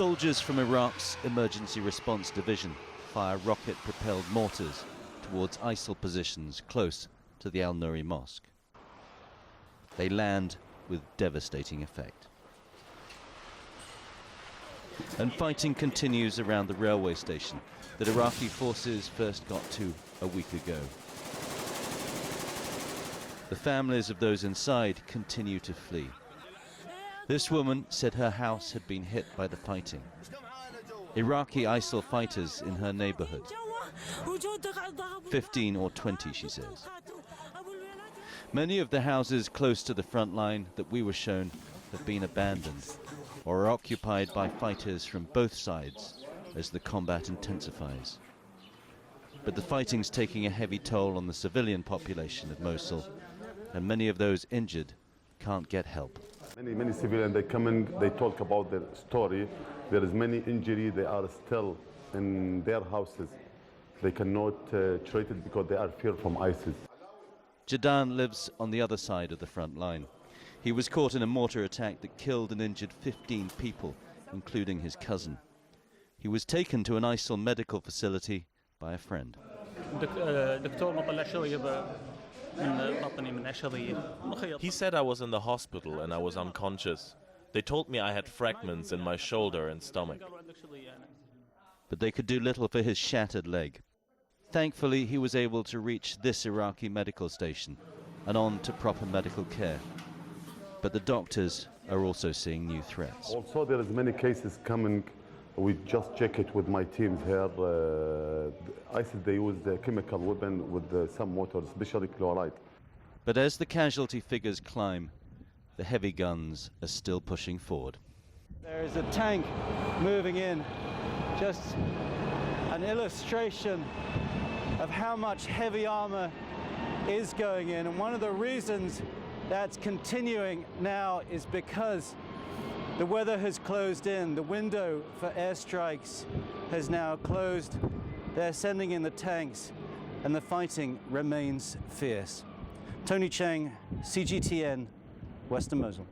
Soldiers from Iraq's Emergency Response Division fire rocket-propelled mortars towards ISIL positions close to the Al-Nuri Mosque. They land with devastating effect. And fighting continues around the railway station that Iraqi forces first got to a week ago. The families of those inside continue to flee. This woman said her house had been hit by the fighting. Iraqi ISIL fighters in her neighborhood. 15 or 20, she says. Many of the houses close to the front line that we were shown have been abandoned or are occupied by fighters from both sides as the combat intensifies. But the fighting's taking a heavy toll on the civilian population of Mosul, and many of those injured can't get help. Many civilians, they come in, they talk about their story. There is many injury, they are still in their houses. They cannot treat it because they are fear from ISIS. Jadan lives on the other side of the front line. He was caught in a mortar attack that killed and injured 15 people, including his cousin. He was taken to an ISIL medical facility by a friend. He said I was in the hospital and I was unconscious. They told me I had fragments in my shoulder and stomach. But they could do little for his shattered leg. Thankfully, he was able to reach this Iraqi medical station and on to proper medical care. But the doctors are also seeing new threats. Also, there is many cases coming. We just check it with my teams here. ISIL, they use the chemical weapon with some mortars, especially chloride. But as the casualty figures climb, the heavy guns are still pushing forward. There is a tank moving in, just an illustration of how much heavy armor is going in. And one of the reasons that's continuing now is because the weather has closed in. The window for airstrikes has now closed. They're sending in the tanks, and the fighting remains fierce. Tony Cheng, CGTN, Western Mosul.